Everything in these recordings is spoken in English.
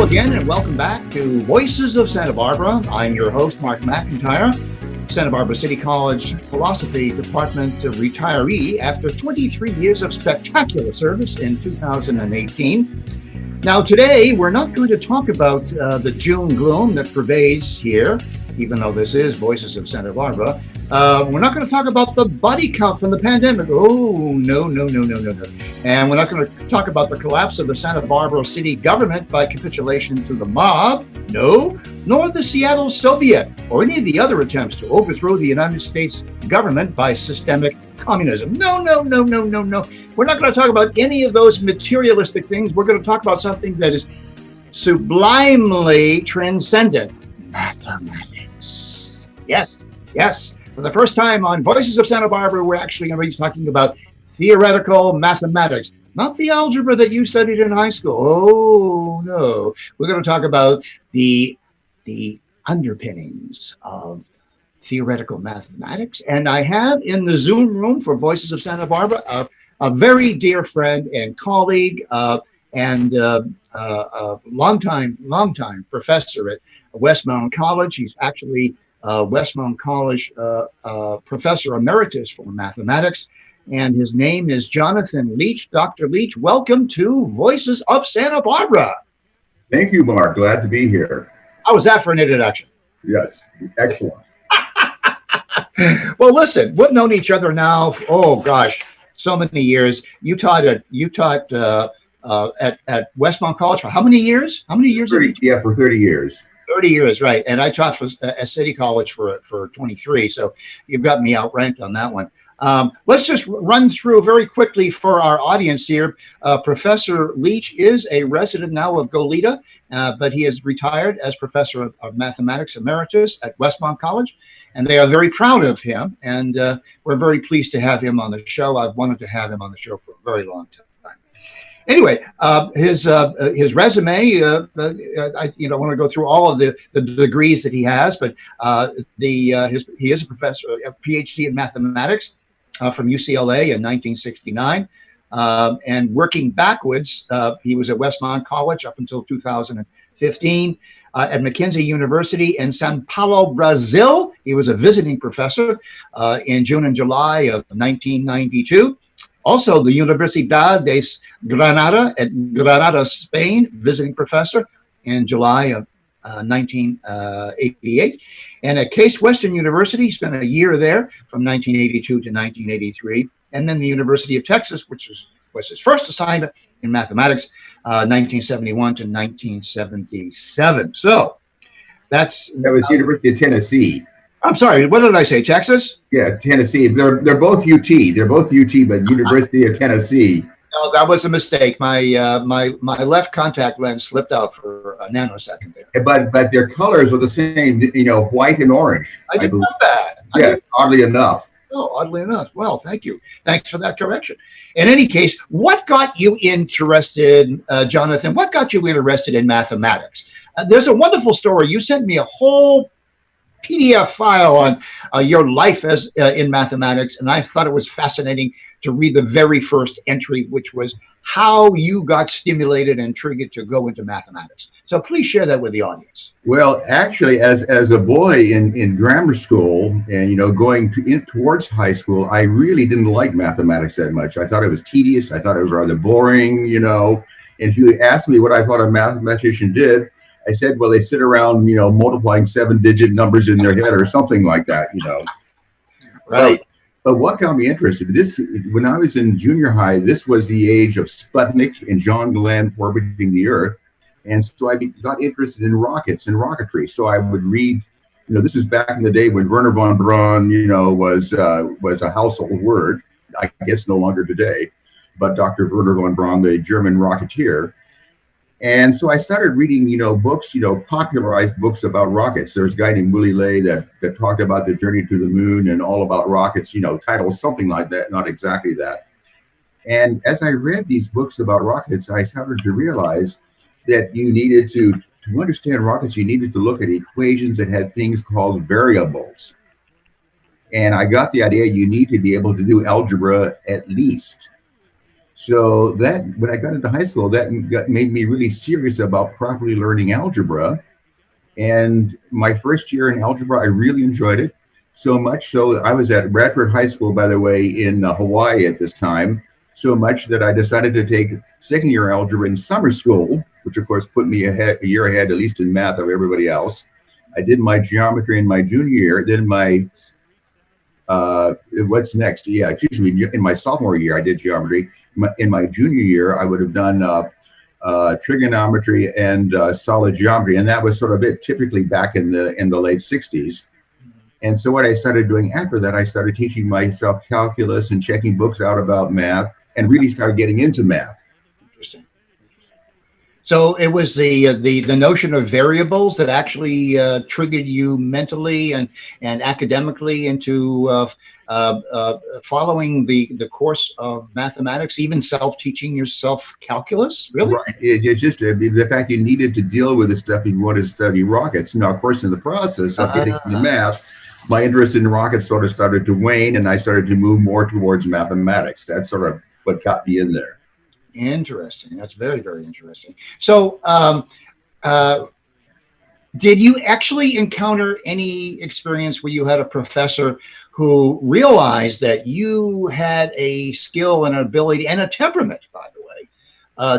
again, and welcome back to Voices of Santa Barbara. I'm your host, Mark McIntire, Santa Barbara City College Philosophy Department retiree after 23 years of spectacular service in 2018. Now, today, we're not going to talk about the June gloom that pervades here, even though this is Voices of Santa Barbara. We're not going to talk about the body count from the pandemic. Oh, no. And we're not going to talk about the collapse of the Santa Barbara city government by capitulation to the mob. No, nor the Seattle Soviet or any of the other attempts to overthrow the United States government by systemic communism. No. We're not going to talk about any of those materialistic things. We're going to talk about something that is sublimely transcendent. Mathematics. Yes. For the first time on Voices of Santa Barbara, we're actually going to be talking about theoretical mathematics, not the algebra that you studied in high school. Oh, no. We're going to talk about the underpinnings of theoretical mathematics. And I have in the Zoom room for Voices of Santa Barbara a very dear friend and colleague and longtime professor at Westmount College. He's actually Westmount College Professor Emeritus for Mathematics, and his name is Jonathan Leech. Dr. Leech, welcome to Voices of Santa Barbara. Thank you, Mark. Glad to be here. How was that for an introduction? Yes, excellent. Well, listen, we've known each other now, so many years. You taught at Westmount College for how many years? How many years? 30, yeah, for 30 years. 30 years, right. And I taught at City College for 23. So you've got me outranked on that one. Let's just run through very quickly for our audience here. Professor Leech is a resident now of Goleta, but he is retired as Professor of Mathematics Emeritus at Westmount College. And they are very proud of him. And we're very pleased to have him on the show. I've wanted to have him on the show for a very long time. Anyway, his resume, I don't want to go through all of the degrees that he has, but he is a professor, a PhD in mathematics from UCLA in 1969. And working backwards, he was at Westmont College up until 2015. At McKinsey University in Sao Paulo, Brazil, he was a visiting professor in June and July of 1992. Also, the Universidad de Granada at Granada, Spain, visiting professor in July of 1988. And at Case Western University, he spent a year there from 1982 to 1983. And then the University of Texas, which was his first assignment in mathematics, 1971 to 1977. So that was University of Tennessee. I'm sorry, what did I say? Texas? Yeah, Tennessee. They're both UT. They're both UT, but University of Tennessee. No, that was a mistake. My left contact lens slipped out for a nanosecond there. But their colors are the same, white and orange. I didn't know that. Yeah, oddly enough. Oh, oddly enough. Well, thank you. Thanks for that correction. In any case, what got you interested, Jonathan? What got you interested in mathematics? There's a wonderful story. You sent me a whole PDF file on your life as in mathematics, and I thought it was fascinating to read the very first entry, which was how you got stimulated and triggered to go into mathematics. So please share that with the audience. Well, actually, as a boy in grammar school and going towards high school, I really didn't like mathematics that much. I thought it was tedious. I thought it was rather boring. And if you asked me what I thought a mathematician did, I said, well, they sit around, multiplying 7-digit numbers in their head or something like that, Right. But what got me interested, when I was in junior high, this was the age of Sputnik and John Glenn orbiting the Earth. And so I got interested in rockets and rocketry. So I would read, this is back in the day when Wernher von Braun, was a household word. I guess no longer today. But Dr. Wernher von Braun, the German rocketeer. And so I started reading, books, popularized books about rockets. There's a guy named Willy Ley that talked about the journey to the moon and all about rockets, titles, something like that, not exactly that. And as I read these books about rockets, I started to realize that you needed to understand rockets, you needed to look at equations that had things called variables. And I got the idea you need to be able to do algebra at least. So that when I got into high school, made me really serious about properly learning algebra. And my first year in algebra, I really enjoyed it so much. So I was at Bradford High School, by the way, in Hawaii at this time, so much that I decided to take second year algebra in summer school, which of course put me a year ahead, at least in math, of everybody else. I did my geometry in my junior year. Then what's next? Yeah, excuse me. In my sophomore year, I did geometry. In my junior year, I would have done trigonometry and solid geometry, and that was sort of it. Typically back in the late '60s. And so what I started doing after that, I started teaching myself calculus and checking books out about math, and really started getting into math. Interesting. So it was the notion of variables that actually triggered you mentally and academically into following the course of mathematics, even self-teaching yourself calculus. Really? Right. It's just the fact you needed to deal with the stuff you wanted to study rockets. Now, of course, in the process of getting into math, my interest in rockets sort of started to wane, and I started to move more towards mathematics. That's sort of what got me in there. Interesting. That's very, very interesting. So, did you actually encounter any experience where you had a professor who realized that you had a skill and an ability and a temperament, by the way,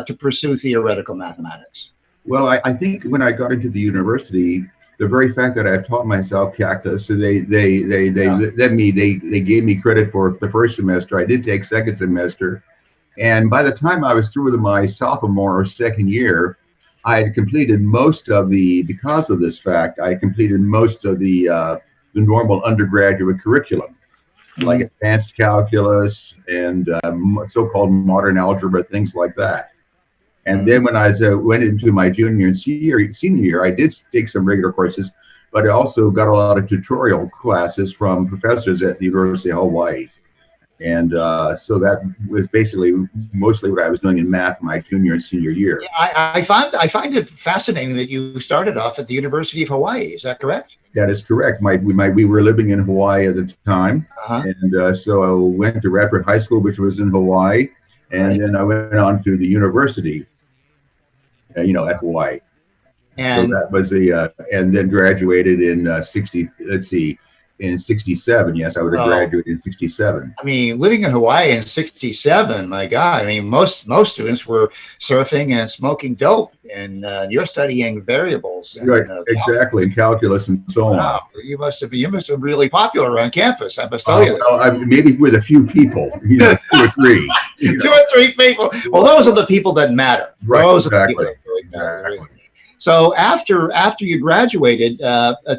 to pursue theoretical mathematics? Well, I think when I got into the university, the very fact that I taught myself calculus, so they gave me credit for the first semester. I did take second semester, and by the time I was through with my sophomore or second year, I had completed most of because of this fact, I completed most of the normal undergraduate curriculum, like advanced calculus and so-called modern algebra, things like that. And then when I went into my junior and senior year, I did take some regular courses, but I also got a lot of tutorial classes from professors at the University of Hawaii. And so that was basically mostly what I was doing in math my junior and senior year. Yeah, I find it fascinating that you started off at the University of Hawaii. Is that correct? That is correct. We were living in Hawaii at the time, and so I went to Bradford High School, which was in Hawaii, and then I went on to the university, at Hawaii. And so that was and then graduated in in 67. Yes, I would have graduated in 67. I mean, living in Hawaii in 67, my God. I mean, most students were surfing and smoking dope, and you're studying variables. And, right, exactly, and calculus and so on. You must have been really popular on campus, I must tell you. Well, maybe with a few people, 2 or 3. 2 or 3 people. Well, those are the people that matter. Right, those exactly. Are the people that matter. Exactly. So after you graduated,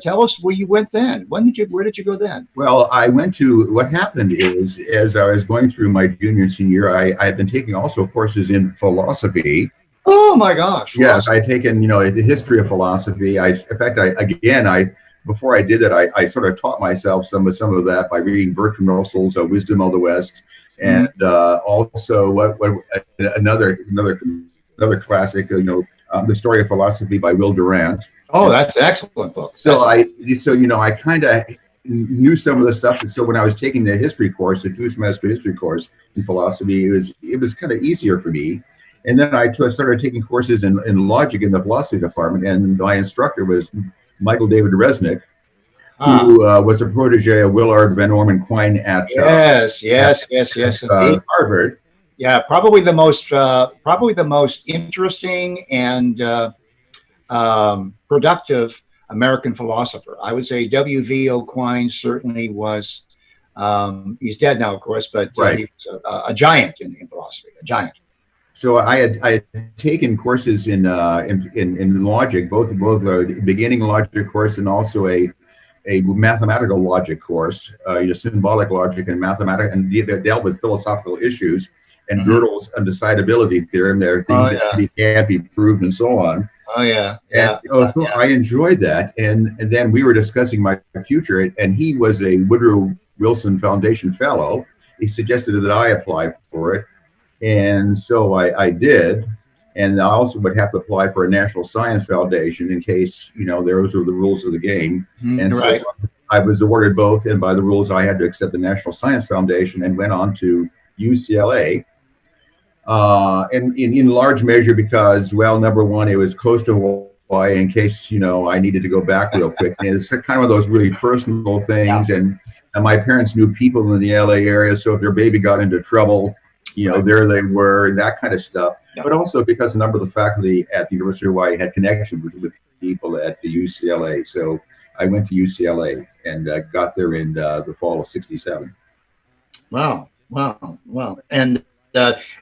tell us where you went then. Where did you go then? Well, what happened is, as I was going through my junior and senior year, I had been taking also courses in philosophy. Oh my gosh. Yes, I had taken, the history of philosophy. Before I did that, I sort of taught myself some of that by reading Bertrand Russell's Wisdom of the West. And also another classic, The Story of Philosophy by Will Durant. Oh, that's an excellent book. So I kind of knew some of the stuff. So when I was taking the history course, the 2-semester history course in philosophy, it was kind of easier for me. And then I started taking courses in logic in the philosophy department, and my instructor was Michael David Resnick, who was a protege of Willard Van Orman Quine at Harvard. Yeah, probably the most interesting and productive American philosopher. I would say W.V.O. Quine certainly was. He's dead now, of course, but he was a giant in philosophy, a giant. So I had taken courses in logic, both a beginning logic course and also a mathematical logic course, symbolic logic and mathematics, and dealt with philosophical issues. And Gödel's undecidability theorem. There are things that can't be proved and so on. So I enjoyed that. And then we were discussing my future, and he was a Woodrow Wilson Foundation fellow. He suggested that I apply for it. And so I did. And I also would have to apply for a National Science Foundation in case, those were the rules of the game. And so I was awarded both. And by the rules, I had to accept the National Science Foundation and went on to UCLA. and in large measure because, well, number one, it was close to Hawaii in case, I needed to go back real quick. And it's kind of one of those really personal things. Yeah. And my parents knew people in the LA area. So if their baby got into trouble, Right. there they were, and that kind of stuff. Yeah. But also because a number of the faculty at the University of Hawaii had connections with people at the UCLA. So I went to UCLA and got there in the fall of '67. Wow. And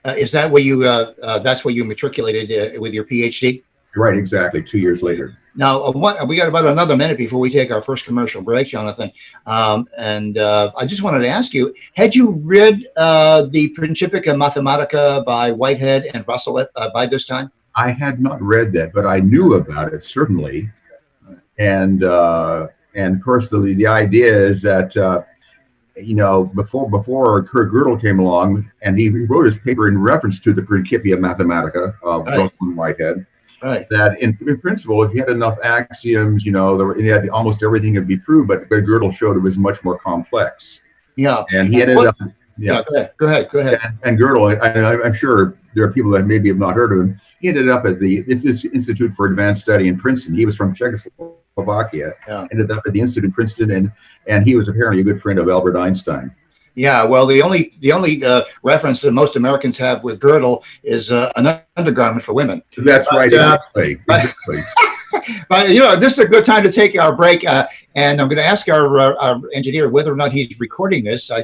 is that where you, that's where you matriculated with your PhD? Right, exactly. 2 years later. Now, we got about another minute before we take our first commercial break, Jonathan. And I just wanted to ask you, had you read the Principia Mathematica by Whitehead and Russell by this time? I had not read that, but I knew about it, certainly. And of course, the idea is that, before Kurt Gödel came along, and he wrote his paper in reference to the Principia Mathematica of Russell and Whitehead. Right. That in principle, if you had enough axioms, you had almost everything would be true, but Gödel showed it was much more complex. Yeah. And he ended up. Yeah. Go ahead. And Gödel, I'm sure there are people that maybe have not heard of him. He ended up at the Institute for Advanced Study in Princeton. He was from Czechoslovakia. Yeah. Ended up at the Institute in Princeton, and he was apparently a good friend of Albert Einstein. Yeah, well, the only reference that most Americans have with Gödel is an undergarment for women. That's right, exactly. But this is a good time to take our break, and I'm going to ask our engineer whether or not he's recording this. I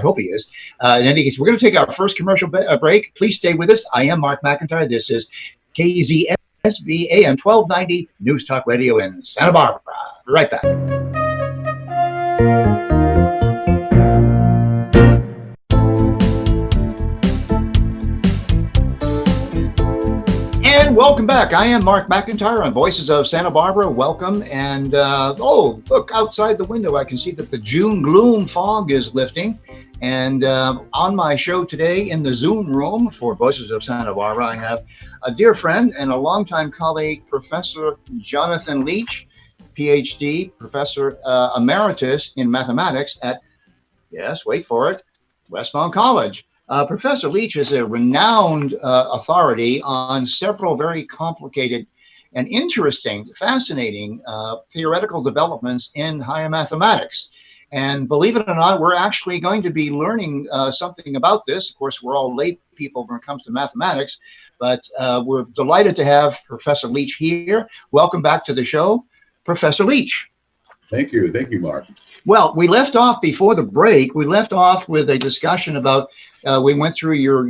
hope he is. In any case, we're going to take our first commercial break. Please stay with us. I am Mark McIntire. This is KZSB AM 1290 News Talk Radio in Santa Barbara. Be right back. And welcome back. I am Mark McIntire on Voices of Santa Barbara. Welcome. And look, outside the window, I can see that the June gloom fog is lifting. And on my show today in the Zoom room for Voices of Santa Barbara, I have a dear friend and a longtime colleague, Professor Jonathan Leech, PhD, Professor Emeritus in Mathematics at, yes, wait for it, Westmount College. Professor Leech is a renowned authority on several very complicated and interesting, fascinating theoretical developments in higher mathematics. And believe it or not, we're actually going to be learning something about this. Of course, we're all lay people when it comes to mathematics, but we're delighted to have Professor Leech here. Welcome back to the show, Professor Leech. Thank you, Mark. Well, we left off before the break. We left off with a discussion about. We went through your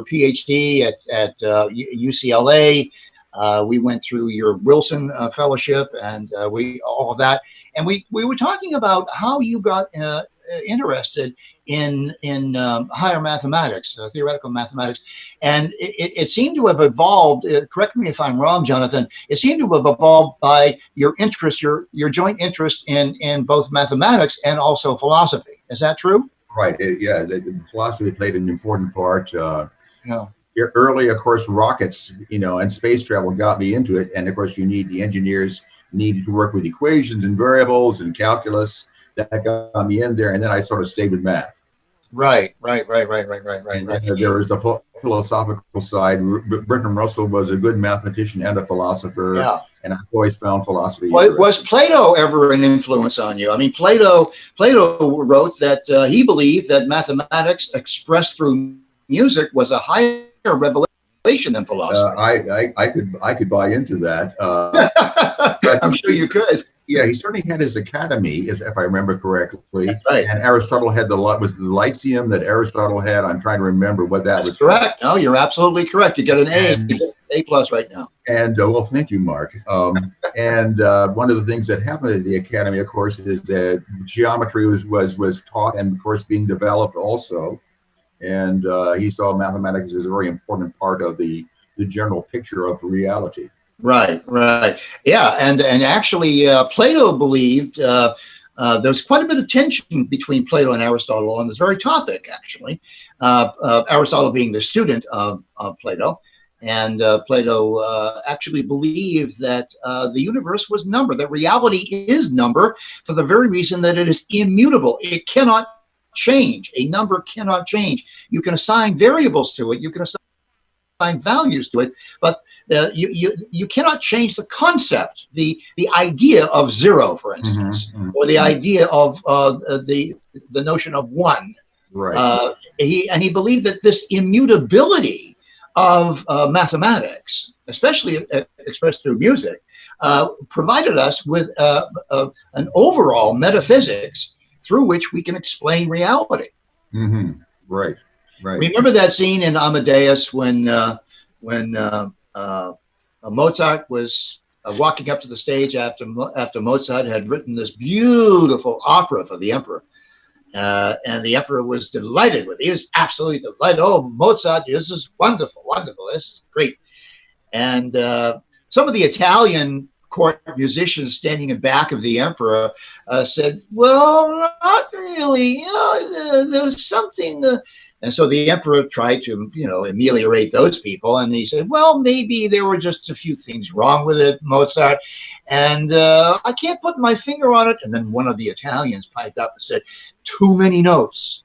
PhD at UCLA. We went through your Wilson Fellowship, and all of that. And we were talking about how you got interested in higher mathematics, theoretical mathematics, and it seemed to have evolved. Correct me if I'm wrong, Jonathan. It seemed to have evolved by your interest, your joint interest in both mathematics and also philosophy. Is that true? Right. Yeah. The philosophy played an important part. Yeah. Early, of course, rockets, and space travel got me into it. And of course, the engineers needed to work with equations and variables and calculus. That got me in there, and then I sort of stayed with math. Right. And there was the philosophical side. Bertrand Russell was a good mathematician and a philosopher. Yeah. And I've always found philosophy. Was Plato ever an influence on you? I mean, Plato wrote that he believed that mathematics expressed through music was a higher revelation than philosophy. I could buy into that. I'm sure you could. Yeah, he certainly had his academy, if I remember correctly. That's right. And Aristotle had was the Lyceum that Aristotle had. I'm trying to remember what that was. Correct. No, you're absolutely correct. You get an A plus right now. And well, thank you, Mark. And one of the things that happened at the academy, of course, is that geometry was taught and, of course, being developed also. And he saw mathematics as a very important part of the general picture of reality. Right. Yeah, and actually, Plato believed there's quite a bit of tension between Plato and Aristotle on this very topic, actually. Aristotle being the student of Plato. And Plato actually believed that the universe was number, that reality is number for the very reason that it is immutable. It cannot change. A number cannot change. You can assign variables to it. You can assign assign values to it, but you cannot change the concept, the idea of zero, for instance, or the idea of the notion of one. Right. He believed that this immutability of mathematics, especially expressed through music, provided us with an overall metaphysics through which we can explain reality. Right. Right. Remember that scene in Amadeus when Mozart was walking up to the stage after Mozart had written this beautiful opera for the emperor. And the emperor was delighted with it. He was absolutely delighted. Oh, Mozart, this is wonderful, wonderful. This is great. And some of the Italian court musicians standing in back of the emperor said, well, not really. There was something. And so the emperor tried to, ameliorate those people. And he said, well, maybe there were just a few things wrong with it, Mozart. And I can't put my finger on it. And then one of the Italians piped up and said, too many notes.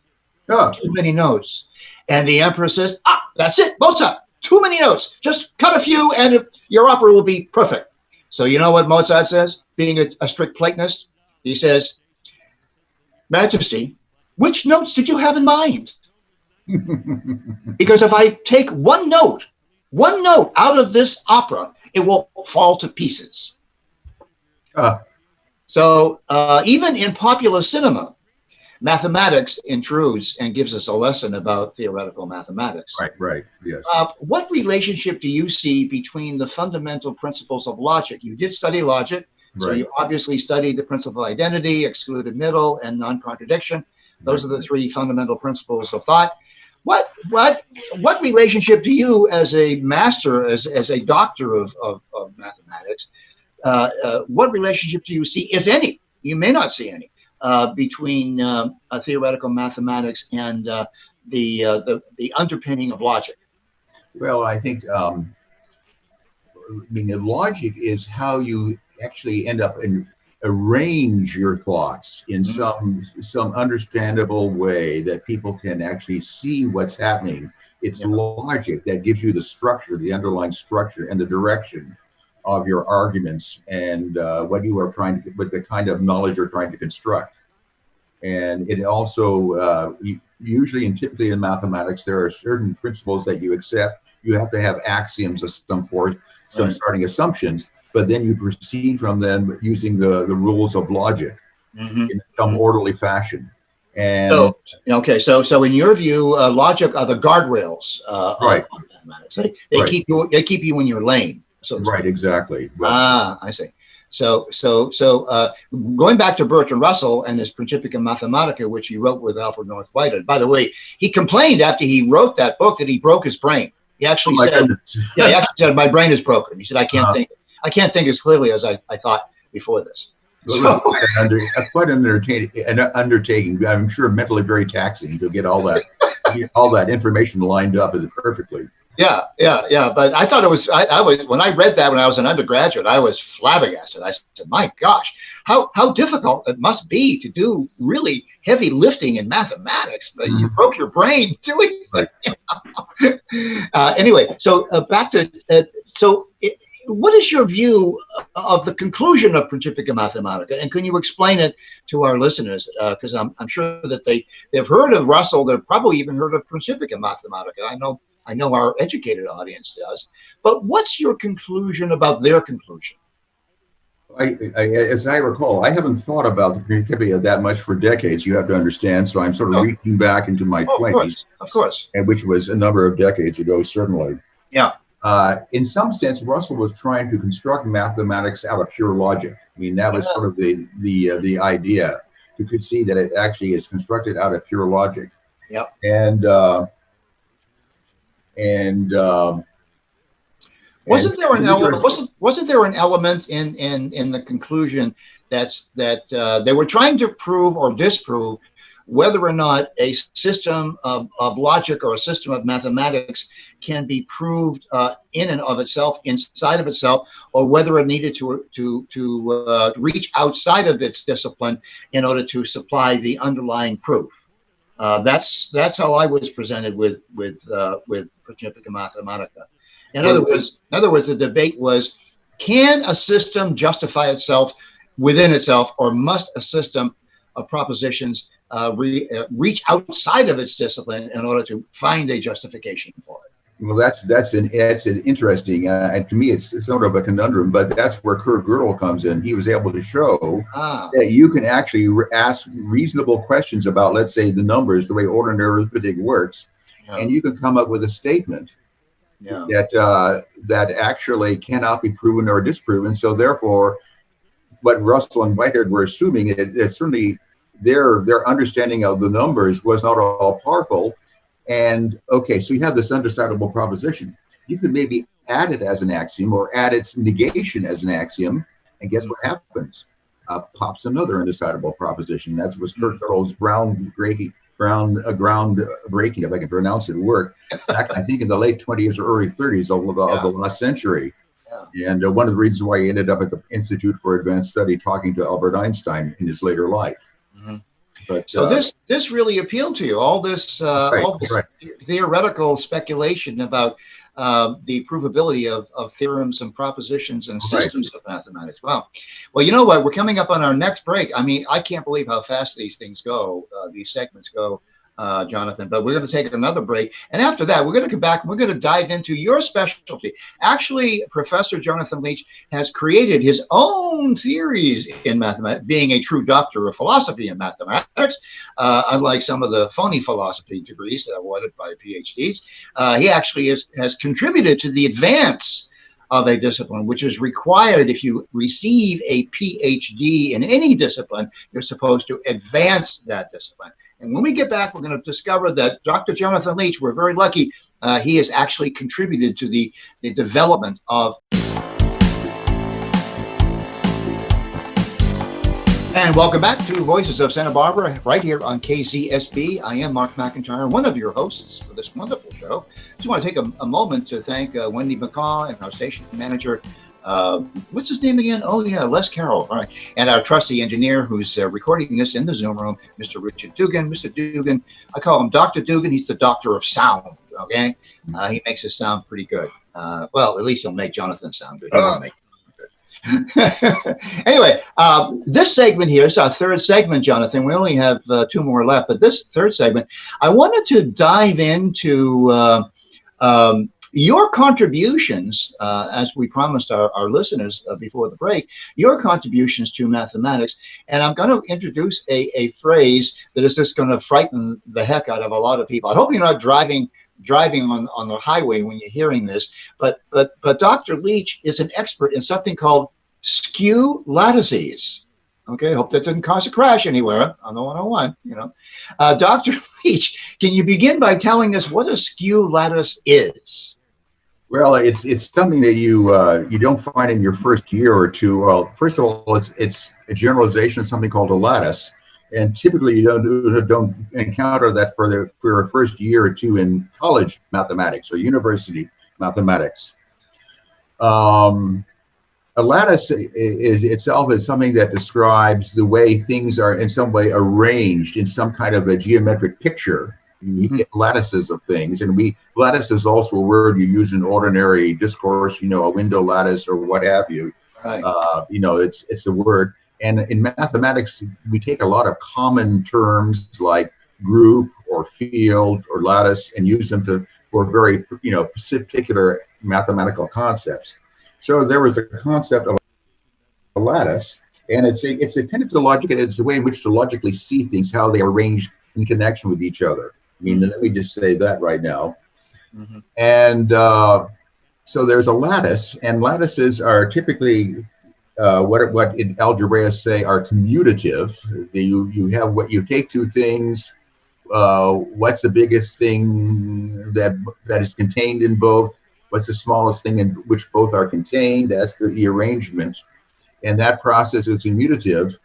Oh. Too many notes. And the emperor says, that's it, Mozart. Too many notes. Just cut a few and your opera will be perfect. So you know what Mozart says, being a strict Platonist? He says, Majesty, which notes did you have in mind? Because if I take one note out of this opera, it will fall to pieces. So even in popular cinema, mathematics intrudes and gives us a lesson about theoretical mathematics. Right, yes. What relationship do you see between the fundamental principles of logic? You did study logic, so you obviously studied the principle of identity, excluded middle, and non-contradiction. Those are the three fundamental principles of thought. What relationship do you, as a master, as a doctor of mathematics, what relationship do you see, if any? You may not see any, between theoretical mathematics and the underpinning of logic. Well, I think logic is how you actually end up and arrange your thoughts in some understandable way that people can actually see what's happening. It's logic that gives you the structure, the underlying structure, and the direction of your arguments and what you are trying to, what the kind of knowledge you're trying to construct. And it also, usually and typically in mathematics, there are certain principles that you accept. You have to have axioms of some sort, some starting assumptions, but then you proceed from them using the rules of logic in some orderly fashion. And so in your view, logic are the guardrails of mathematics. They keep you in your lane. So exactly. I see. So going back to Bertrand Russell and his Principia Mathematica, which he wrote with Alfred North Whitehead. By the way, he complained after he wrote that book that he broke his brain. He actually he actually said, my brain is broken. He said, I can't think. I can't think as clearly as I thought before this. So, quite an undertaking. I'm sure mentally very taxing to get all that information lined up perfectly. Yeah. But I thought it was. I was when I read that when I was an undergraduate, I was flabbergasted. I said, "My gosh, how difficult it must be to do really heavy lifting in mathematics." But you broke your brain doing it. Anyway, so back to what is your view of the conclusion of Principia Mathematica, and can you explain it to our listeners? Because I'm sure that they've heard of Russell, they've probably even heard of Principia Mathematica. I know our educated audience does. But what's your conclusion about their conclusion? As I recall, I haven't thought about the Principia that much for decades. You have to understand. So I'm sort of reaching back into my 20s, of course, and which was a number of decades ago, certainly. Yeah. In some sense, Russell was trying to construct mathematics out of pure logic. I mean, that was sort of the idea. You could see that it actually is constructed out of pure logic. Yeah. Wasn't there an element in the conclusion that they were trying to prove or disprove whether or not a system of logic or a system of mathematics can be proved in and of itself, inside of itself, or whether it needed to reach outside of its discipline in order to supply the underlying proof. That's how I was presented with Principia Mathematica. In other words, the debate was: can a system justify itself within itself, or must a system of propositions reach outside of its discipline in order to find a justification for it? Well, that's an interesting. To me, it's sort of a conundrum, but that's where Kurt Gödel comes in. He was able to show that you can actually ask reasonable questions about, let's say, the numbers, the way ordinary arithmetic works, and you can come up with a statement that actually cannot be proven or disproven. So therefore, what Russell and Whitehead were assuming, it certainly their understanding of the numbers was not all powerful. And okay, so you have this undecidable proposition. You could maybe add it as an axiom or add its negation as an axiom, and guess what happens? Pops another undecidable proposition. That's what Kurt Gödel's ground breaking, if I can pronounce it, work back, I think, in the late 20s or early 30s of the last century. And one of the reasons why he ended up at the Institute for Advanced Study talking to Albert Einstein in his later life. But, so this really appealed to you, all this theoretical speculation about the provability of theorems and propositions and systems of mathematics. Wow. Well, you know what? We're coming up on our next break. I mean, I can't believe how fast these things go, these segments go, Jonathan, but we're going to take another break. And after that, we're going to come back and we're going to dive into your specialty. Actually, Professor Jonathan Leech has created his own theories in mathematics, being a true doctor of philosophy in mathematics, unlike some of the phony philosophy degrees that are awarded by PhDs. He actually has contributed to the advance of a discipline, which is required. If you receive a PhD in any discipline, you're supposed to advance that discipline. And when we get back, we're going to discover that Dr. Jonathan Leech, we're very lucky, he has actually contributed to the development of. And welcome back to Voices of Santa Barbara, right here on KZSB. I am Mark McIntire, one of your hosts for this wonderful show. Just want to take a moment to thank Wendy McCaw and our station manager. What's his name again? Oh, yeah, Les Carroll. All right. And our trusty engineer who's recording this in the Zoom room, Mr. Richard Dugan. Mr. Dugan, I call him Dr. Dugan. He's the doctor of sound, okay? He makes us sound pretty good. Well, at least he'll make Jonathan sound good. He won't make Anyway, this segment here is our third segment, Jonathan. We only have two more left, but this third segment, I wanted to dive into your contributions, as we promised our listeners before the break, your contributions to mathematics. And I'm going to introduce a phrase that is just going to frighten the heck out of a lot of people. I hope you're not driving on the highway when you're hearing this, but Dr. Leech is an expert in something called skew lattices. Okay, hope that didn't cause a crash anywhere on the 101, you know. Dr. Leech, can you begin by telling us what a skew lattice is? Well, it's something that you don't find in your first year or two. Well, first of all, it's a generalization of something called a lattice, and typically you don't encounter that for your first year or two in college mathematics or university mathematics. A lattice itself is something that describes the way things are in some way arranged in some kind of a geometric picture. You get lattices of things, and lattice is also a word you use in ordinary discourse, you know, a window lattice or what have you. Right. You know, it's a word. And in mathematics, we take a lot of common terms like group or field or lattice and use them for very, you know, particular mathematical concepts. So there was a concept of a lattice, and it's a tendency to logic, and it's a way in which to logically see things, how they are arranged in connection with each other. I mean, let me just say that right now. And so there's a lattice, and lattices are typically what in algebraists say are commutative. You have what you take two things. What's the biggest thing that is contained in both? What's the smallest thing in which both are contained? That's the arrangement, and that process is commutative.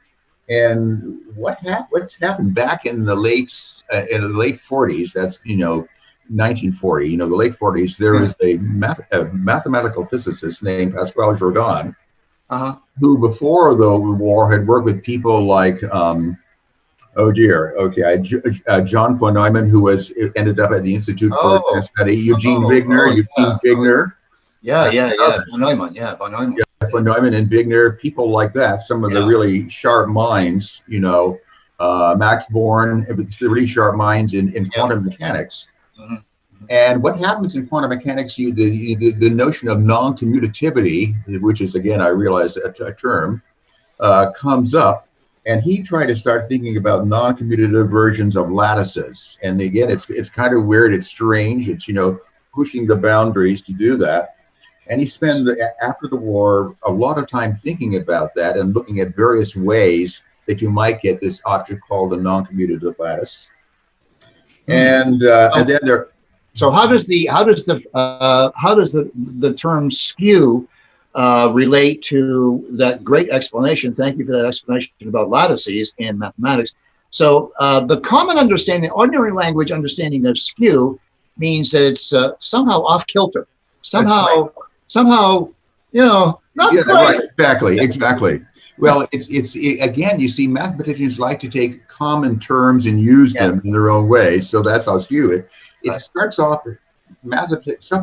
And what's happened back in the late 40s? That's 1940. The late 40s. There was a mathematical physicist named Pascal Jordan, who before the war had worked with people like Oh dear. Okay. John von Neumann, who ended up at the Institute for Advanced Study. Eugene Wigner. Eugene Wigner. Yeah. Von Neumann. Yeah, von Neumann. Yeah, von Neumann and Wigner, people like that. Some of the really sharp minds. You know, Max Born, really sharp minds in quantum mechanics. Mm-hmm. And what happens in quantum mechanics, the notion of non-commutativity, which is, again, I realize a term, comes up, and he tried to start thinking about non-commutative versions of lattices. And again, it's kind of weird, it's strange, it's, you know, pushing the boundaries to do that. And he spent, after the war, a lot of time thinking about that and looking at various ways that you might get this object called a non-commutative lattice. And then there. So how does the term skew relate to that great explanation? Thank you for that explanation about lattices in mathematics. So the common understanding, ordinary language understanding of skew means that it's somehow off kilter, somehow, you know, not quite. Right, exactly. Well, it's again, you see, mathematicians like to take common terms and use them in their own way. So that's how skew it starts off.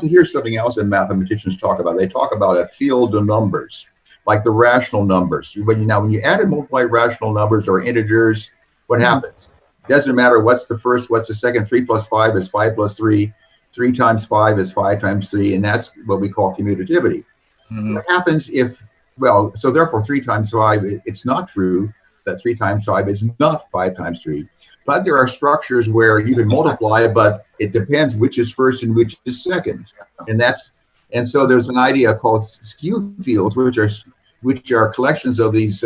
Here's something else that mathematicians talk about. They talk about a field of numbers, like the rational numbers. When you add and multiply rational numbers or integers, what happens? Doesn't matter what's the first, what's the second. 3 plus 5 is 5 plus 3. 3 times 5 is 5 times 3, and that's what we call commutativity. What happens if, well, so therefore 3 times 5, it's not true that 3 times 5 is not 5 times 3. But there are structures where you can multiply, but it depends which is first and which is second. And so there's an idea called skew fields, which are collections of these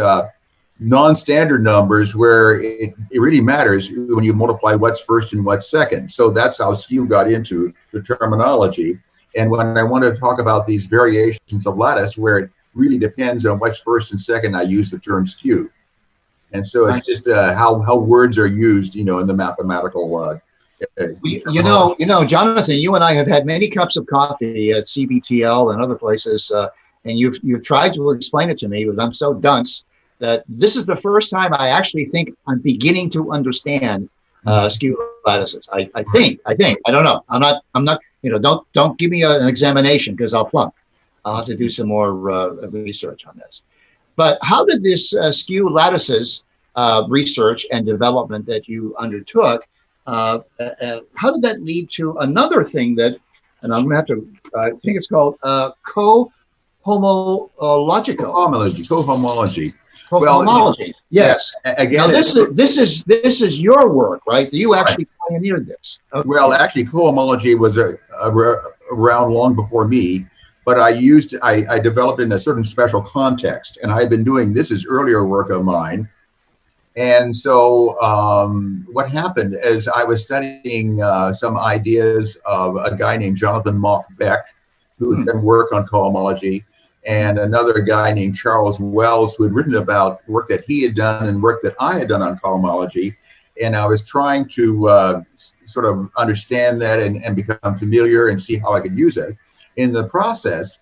non-standard numbers where it really matters when you multiply what's first and what's second. So that's how skew got into the terminology. And when I want to talk about these variations of lattice where it really depends on what's first and second, I use the term skew. And so it's just how words are used, you know, in the mathematical. You know, Jonathan, you and I have had many cups of coffee at CBTL and other places, and you've tried to explain it to me, but I'm so dunce that this is the first time I actually think I'm beginning to understand skew lattices. I think I don't know. I'm not. You know, don't give me an examination because I'll flunk. I'll have to do some more research on this. But how did this skew lattices research and development that you undertook, how did that lead to another thing that, and I'm going to have to, I think it's called cohomology. Cohomology. Well, yes. Again, now this is your work, right? You actually pioneered this. Okay. Well, actually, cohomology was around long before me. But I developed in a certain special context, and I've been doing, this is earlier work of mine. And so what happened is I was studying some ideas of a guy named Jonathan Mock-Beck, who had done work on cohomology, and another guy named Charles Wells, who had written about work that he had done and work that I had done on cohomology. And I was trying to sort of understand that and become familiar and see how I could use it. In the process,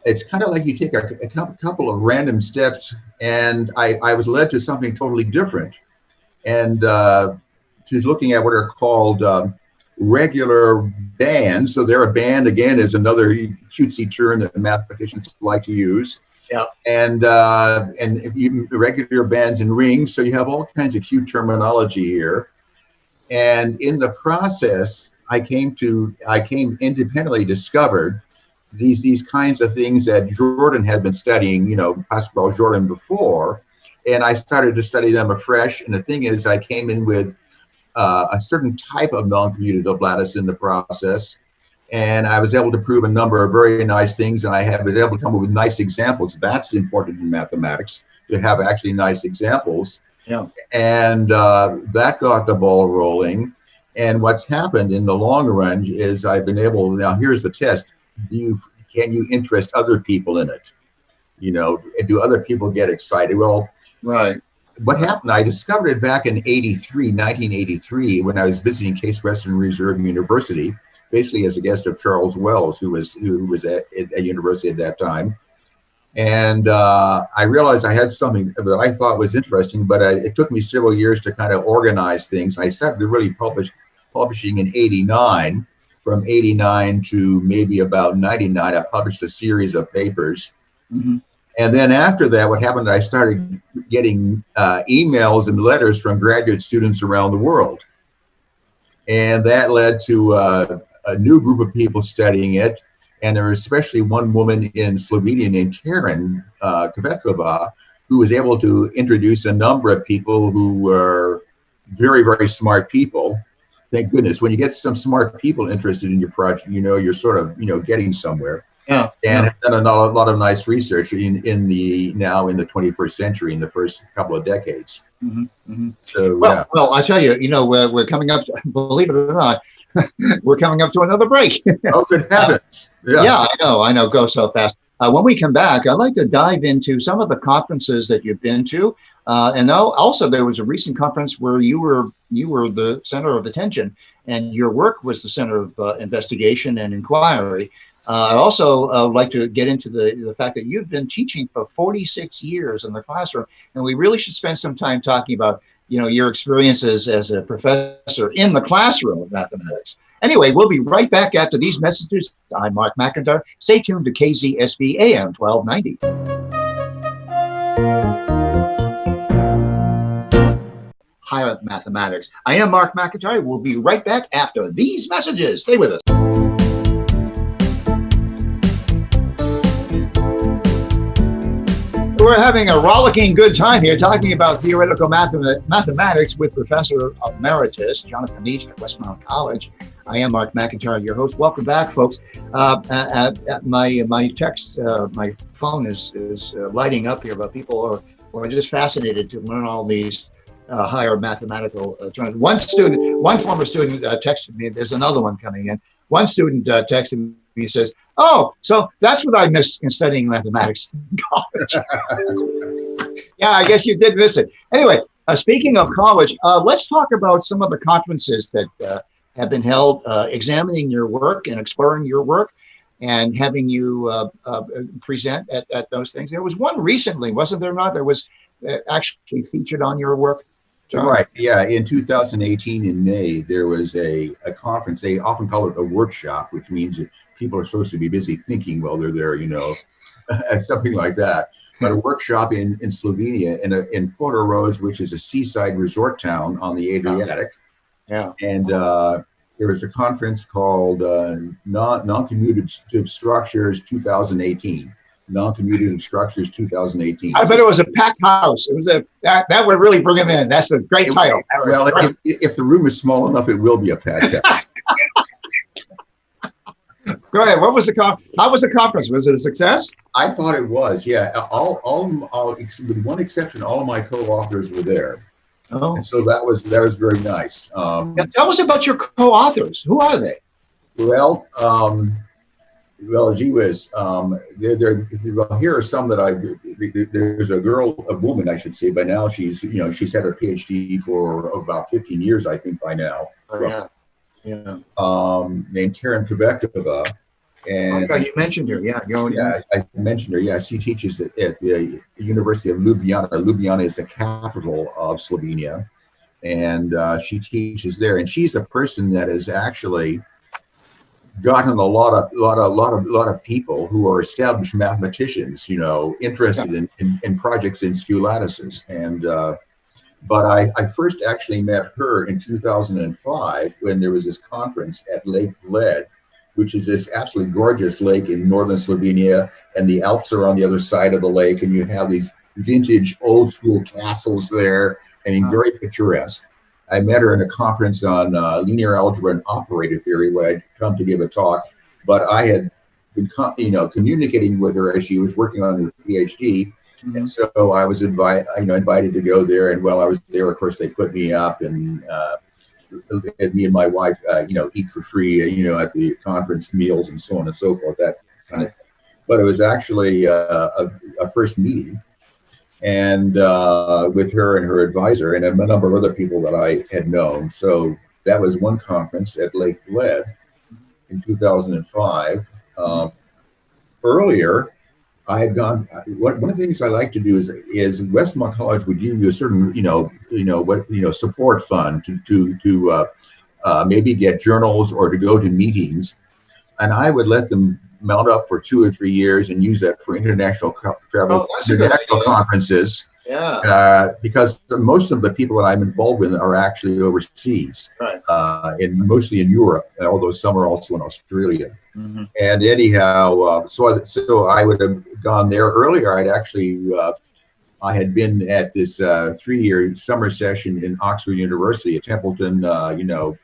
it's kind of like you take a couple of random steps, and I was led to something totally different, and to looking at what are called regular bands. So they're a band, again, is another cutesy term that mathematicians like to use. Yeah. And regular bands and rings. So you have all kinds of cute terminology here. And in the process, I came independently discovered these kinds of things that Jordan had been studying, you know, Pascal Jordan before, and I started to study them afresh. And the thing is, I came in with a certain type of non-commutative lattice in the process, and I was able to prove a number of very nice things, and I have been able to come up with nice examples. That's important in mathematics, to have actually nice examples. Yeah. And that got the ball rolling. And what's happened in the long run is I've been able, now here's the test, can you interest other people in it? You know, do other people get excited? Well, right. What happened, I discovered it back in 1983, when I was visiting Case Western Reserve University, basically as a guest of Charles Wells, who was at university at that time. And I realized I had something that I thought was interesting, but it took me several years to kind of organize things. I started really publishing in '89. From '89 to maybe about '99, I published a series of papers. Mm-hmm. And then after that, what happened, I started getting emails and letters from graduate students around the world. And that led to a new group of people studying it. And there was especially one woman in Slovenia named Karen Kvetkova, who was able to introduce a number of people who were very, very smart people. Thank goodness. When you get some smart people interested in your project, you're sort of, getting somewhere. Yeah. And have done a lot of nice research in the 21st century, in the first couple of decades. Mm-hmm. Mm-hmm. So, well, I tell you, we're coming up, believe it or not, we're coming up to another break. Oh, good heavens. Yeah, I know, go so fast. When we come back, I'd like to dive into some of the conferences that you've been to. And also there was a recent conference where you were the center of attention, and your work was the center of investigation and inquiry. I'd also like to get into the fact that you've been teaching for 46 years in the classroom, and we really should spend some time talking about, your experiences as a professor in the classroom of mathematics. Anyway, we'll be right back after these messages. I'm Mark McIntire. Stay tuned to KZSB AM 1290. Higher mathematics. I am Mark McIntire. We'll be right back after these messages. Stay with us. We're having a rollicking good time here talking about theoretical mathematics with Professor Emeritus Jonathan Leech at Westmount College. I am Mark McIntire, your host. Welcome back, folks. My text, my phone is lighting up here, but people are just fascinated to learn all these higher mathematical terms. One former student texted me. There's another one coming in. One student texted me. He says, "Oh, so that's what I missed in studying mathematics in college." Yeah, I guess you did miss it. Anyway, speaking of college, let's talk about some of the conferences that have been held examining your work and exploring your work and having you present at those things. There was one recently, wasn't there not? There was actually featured on your work. John? Right. Yeah. In 2018, in May, there was a conference. They often call it a workshop, which means that people are supposed to be busy thinking while they're there, something like that. But a workshop in Slovenia, in Portorož, which is a seaside resort town on the Adriatic. Yeah. And there was a conference called Noncommutative Structures 2018. Noncommutative Structures 2018. I bet it was a packed house. It was that would really bring them in. That's a great title. Well, if the room is small enough, it will be a packed house. Go ahead. What was how was the conference? Was it a success? I thought it was. Yeah. All with one exception, all of my co-authors were there. Oh, and so that was very nice. Tell us about your co-authors. Who are they? Well, gee whiz. Here are some that there's a woman, I should say, by now. She's had her PhD for about 15 years, I think, by now. Oh, yeah. Named Karen Kvetkova. And you mentioned her, I mentioned her. Yeah, she teaches at the University of Ljubljana. Ljubljana is the capital of Slovenia, and she teaches there. And she's a person that has actually gotten a lot of people who are established mathematicians, interested in projects in skew lattices. And but I first actually met her in 2005 when there was this conference at Lake Bled, which is this absolutely gorgeous lake in northern Slovenia, and the Alps are on the other side of the lake, and you have these vintage old school castles there, and very picturesque. I met her in a conference on linear algebra and operator theory where I'd come to give a talk, but I had been communicating with her as she was working on her PhD. Mm-hmm. And so I was invited to go there, and while I was there, of course, they put me up, and me and my wife, eat for free, at the conference meals and so on and so forth. That kind of. But it was actually a first meeting, and with her and her advisor and a number of other people that I had known. So that was one conference at Lake Bled in 2005. Earlier, I had gone. One of the things I like to do is Westmont College would give you a certain support fund to maybe get journals or to go to meetings, and I would let them mount up for 2 or 3 years and use that for international travel, Oh, that's a good international idea. conferences. Yeah. Because most of the people that I'm involved with are actually overseas, Right. and mostly in Europe, although some are also in Australia. Mm-hmm. And anyhow, so I would have gone there earlier. I had been at this 3-year summer session in Oxford University at Templeton, uh, you know,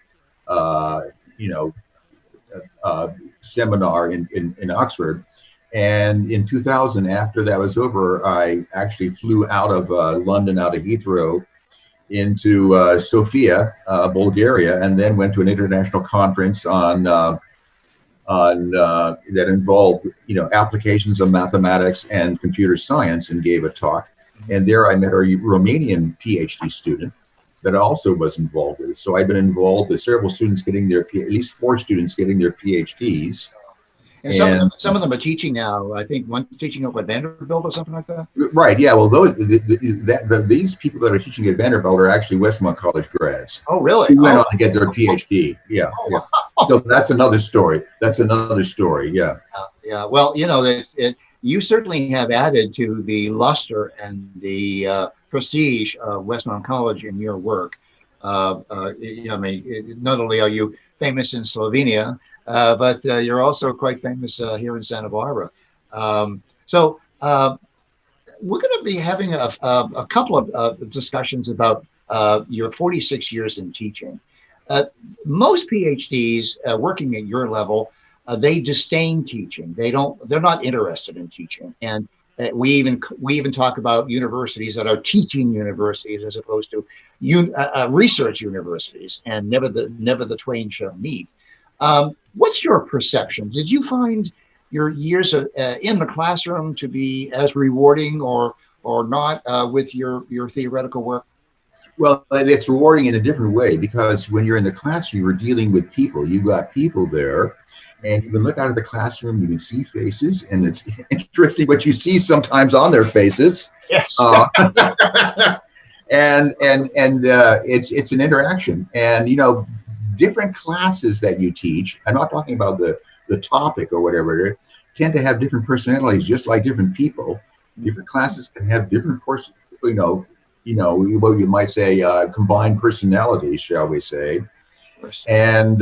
seminar in Oxford. And in 2000, after that was over, I actually flew out of London, out of Heathrow, into Sofia, Bulgaria, and then went to an international conference on that involved applications of mathematics and computer science, and gave a talk. And there I met a Romanian PhD student that also was involved with it. So I've been involved with several students getting at least 4 students getting their PhDs. And some of them are teaching now. I think one teaching up at Vanderbilt or something like that. Right. Yeah. Well, these people that are teaching at Vanderbilt are actually Westmont College grads. Oh, really? Who went on to get their PhD. Yeah. Oh, Yeah. wow. So that's another story. Yeah. Yeah. Well, you certainly have added to the luster and the prestige of Westmont College in your work. Not only are you famous in Slovenia, but you're also quite famous here in Santa Barbara. So we're going to be having a couple of discussions about your 46 years in teaching. Most PhDs working at your level, they disdain teaching. They're not interested in teaching. And we even talk about universities that are teaching universities as opposed to research universities, and never the twain shall meet. What's your perception? Did you find your years in the classroom to be as rewarding or not with your theoretical work? Well, it's rewarding in a different way, because when you're in the classroom, you're dealing with people. You've got people there, and you can look out of the classroom, you can see faces, and it's interesting what you see sometimes on their faces. Yes. And it's an interaction, and different classes that you teach. I'm not talking about the topic or whatever. Tend to have different personalities, just like different people. Different classes can have different what you might say combined personalities, shall we say. And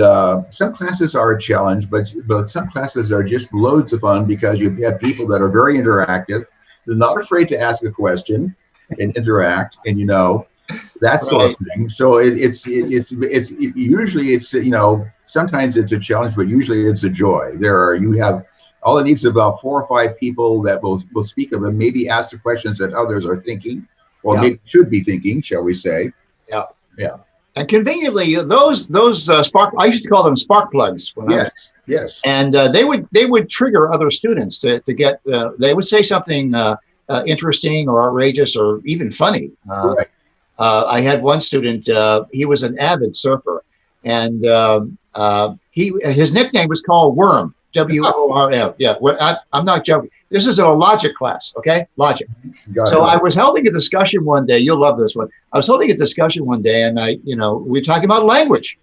some classes are a challenge, but some classes are just loads of fun, because you have people that are very interactive. They're not afraid to ask a question and interact, and that sort of thing. So it's usually sometimes it's a challenge, but usually it's a joy. All it needs is about 4 or 5 people that will speak of and maybe ask the questions that others are thinking, or maybe should be thinking, shall we say? Yeah. Yeah. And conveniently, those spark, I used to call them spark plugs. Yes. And they would trigger other students to get. They would say something interesting or outrageous or even funny. Right. I had one student. He was an avid surfer, and his nickname was called Worm. WORM. Yeah, I'm not joking. This is a logic class, okay? Logic. So I was holding a discussion one day. You'll love this one. I was holding a discussion one day, and we were talking about language.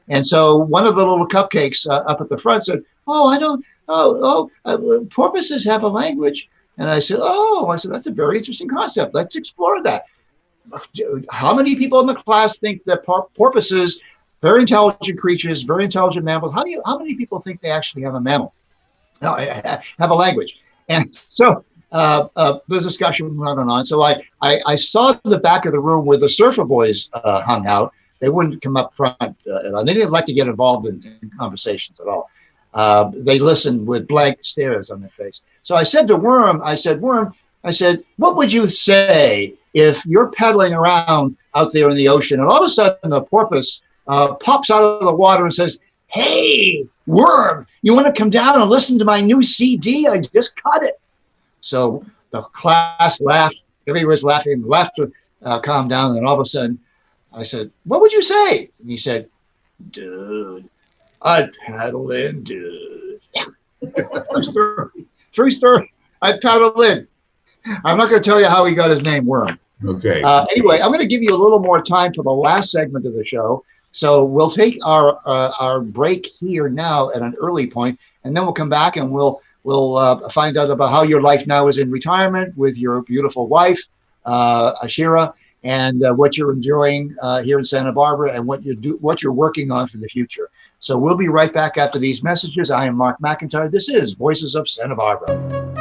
And so one of the little cupcakes up at the front said, porpoises have a language. And I said, that's a very interesting concept. Let's explore that. How many people in the class think that porpoises, very intelligent creatures, very intelligent mammals, how many people think they actually have have a language? And so the discussion went on. So I saw the back of the room where the surfer boys hung out. They wouldn't come up front. They didn't like to get involved in conversations at all. They listened with blank stares on their face. So I said to Worm, what would you say if you're paddling around out there in the ocean and all of a sudden the porpoise pops out of the water and says, "Hey, Worm, you want to come down and listen to my new CD? I just cut it." So the class laughed. Everybody was laughing. Laughter calmed down. And then all of a sudden, I said, "What would you say?" And he said, "Dude, I'd paddle in, dude." True story. I paddled in. I'm not going to tell you how he got his name, Worm. Okay. Anyway, I'm going to give you a little more time for the last segment of the show. So we'll take our break here now at an early point, and then we'll come back and we'll find out about how your life now is in retirement with your beautiful wife, Ashira, and what you're enjoying here in Santa Barbara and what you're working on for the future. So we'll be right back after these messages. I am Mark McIntire. This is Voices of Santa Barbara.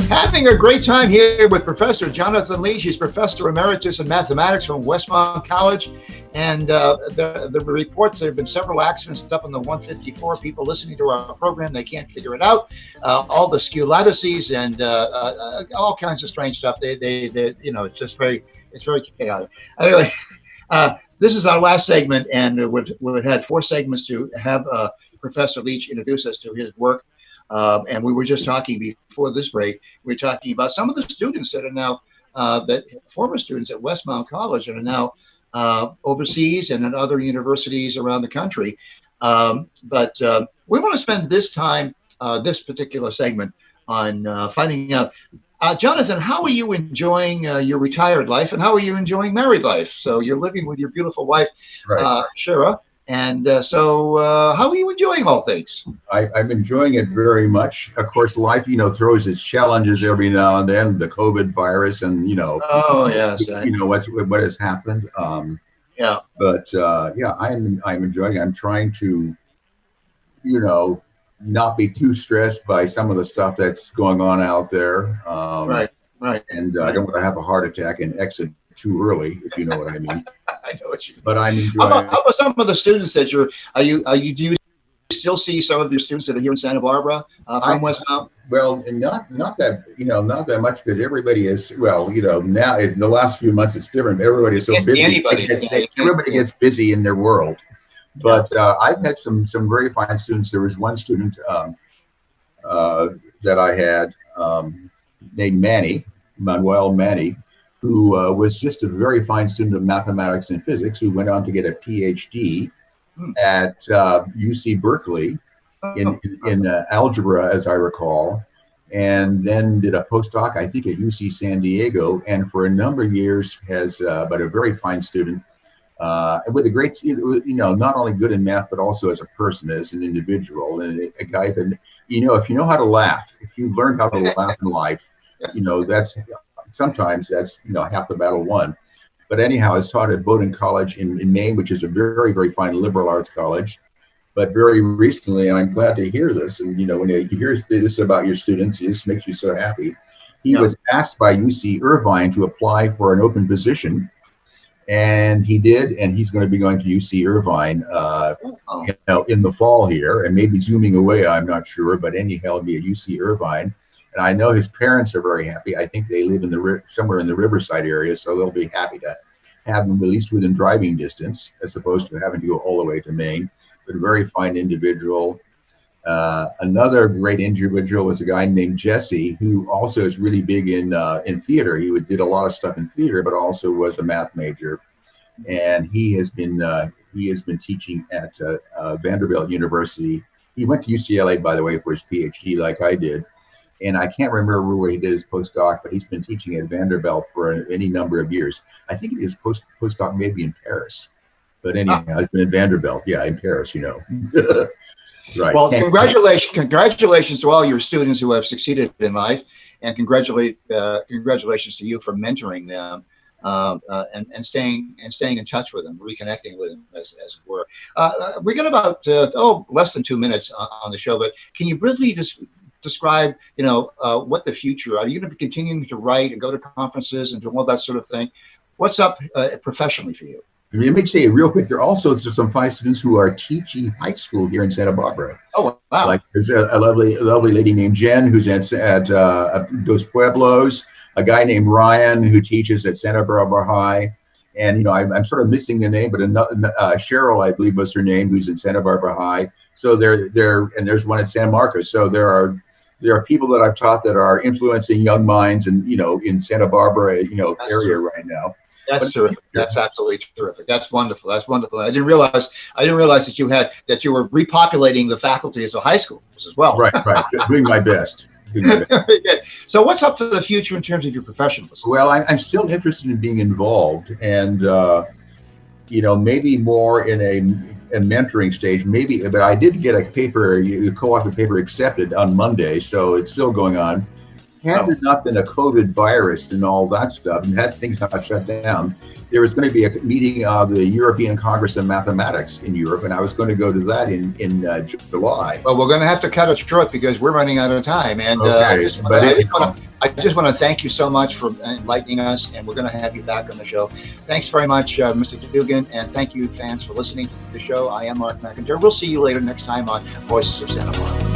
Having a great time here with Professor Jonathan Leech. He's Professor Emeritus in Mathematics from Westmont College. And the reports, there have been several accidents up on the 154. People listening to our program, they can't figure it out. All the skew lattices and all kinds of strange stuff. They it's just very chaotic. Anyway, this is our last segment, and we've had 4 segments to have Professor Leech introduce us to his work. And we were just talking before this break, we were talking about some of the students that are now, former students at Westmont College that are now overseas and at other universities around the country. But we want to spend this time, this particular segment, on finding out, Jonathan, how are you enjoying your retired life, and how are you enjoying married life? So you're living with your beautiful wife, right. Shira. And so how are you enjoying all things? I'm enjoying it very much. Of course, life, throws its challenges every now and then, the COVID virus and, oh, yes. What has happened. Yeah. But I'm enjoying it. I'm trying to, not be too stressed by some of the stuff that's going on out there. Right. And I don't want to have a heart attack and exit too early, if you know what I mean. I know what you mean. But I'm enjoying. How about some of the students that do you still see some of your students that are here in Santa Barbara from Westmont? Well, and not that not that much, because everybody is now in the last few months it's different. Everybody is so busy. Everybody gets busy in their world. But I've had some very fine students. There was one student that I had named Manuel Manny, who was just a very fine student of mathematics and physics, who went on to get a PhD at UC Berkeley in algebra, as I recall, and then did a postdoc, I think, at UC San Diego, and for a number of years has, but a very fine student, with a great, not only good in math, but also as a person, as an individual, and a guy that, if you know how to laugh, if you learn how to laugh in life, sometimes that's half the battle won. But anyhow, I was taught at Bowdoin College in Maine, which is a very, very fine liberal arts college. But very recently, and I'm glad to hear this, and when you hear this about your students, it just makes you so happy. He was asked by UC Irvine to apply for an open position, and he did, and he's going to be going to UC Irvine in the fall here, and maybe zooming away, I'm not sure, but anyhow, he'll be at UC Irvine. And I know his parents are very happy. I think they live in somewhere in the Riverside area, so they'll be happy to have him at least within driving distance, as opposed to having to go all the way to Maine. But a very fine individual. Another great individual was a guy named Jesse, who also is really big in theater. He did a lot of stuff in theater, but also was a math major. And he has been teaching at Vanderbilt University. He went to UCLA, by the way, for his PhD, like I did. And I can't remember where he did his postdoc, but he's been teaching at Vanderbilt for any number of years. I think his postdoc maybe in Paris. But anyhow, he's been at Vanderbilt. Yeah, in Paris, Right. Well, congratulations to all your students who have succeeded in life, and congratulations to you for mentoring them and staying in touch with them, reconnecting with them, as it were. We got about less than 2 minutes on the show, but can you briefly describe what the future? Are you going to be continuing to write and go to conferences and do all that sort of thing? What's up professionally for you? Let me say real quick, there are also some fine students who are teaching high school here in Santa Barbara. Oh, wow. Like there's a lovely lady named Jen who's at Dos Pueblos, a guy named Ryan who teaches at Santa Barbara High. And, I'm sort of missing the name, but Cheryl, I believe was her name, who's in Santa Barbara High. So and there's one at San Marcos. So there are there are people that I've taught that are influencing young minds, and in Santa Barbara, That's area true. right now. That's But terrific. That's absolutely terrific. That's wonderful. That's wonderful. I didn't realize that you were repopulating the faculties of high schools as well. right, doing my best. Very good. So what's up for the future in terms of your professionalism? Well, I'm still interested in being involved, and maybe more in a mentoring stage, maybe. But I did get a paper, a co-authored paper, accepted on Monday, so it's still going on. Had there not been a COVID virus and all that stuff, and had things not shut down, there was going to be a meeting of the European Congress of Mathematics in Europe, and I was going to go to that in July. Well, we're going to have to cut it short because we're running out of time. And Okay, I just want to thank you so much for enlightening us, and we're going to have you back on the show. Thanks very much, Mr. Dugan, and thank you, fans, for listening to the show. I am Mark McIntire. We'll see you later next time on Voices of Santa Barbara.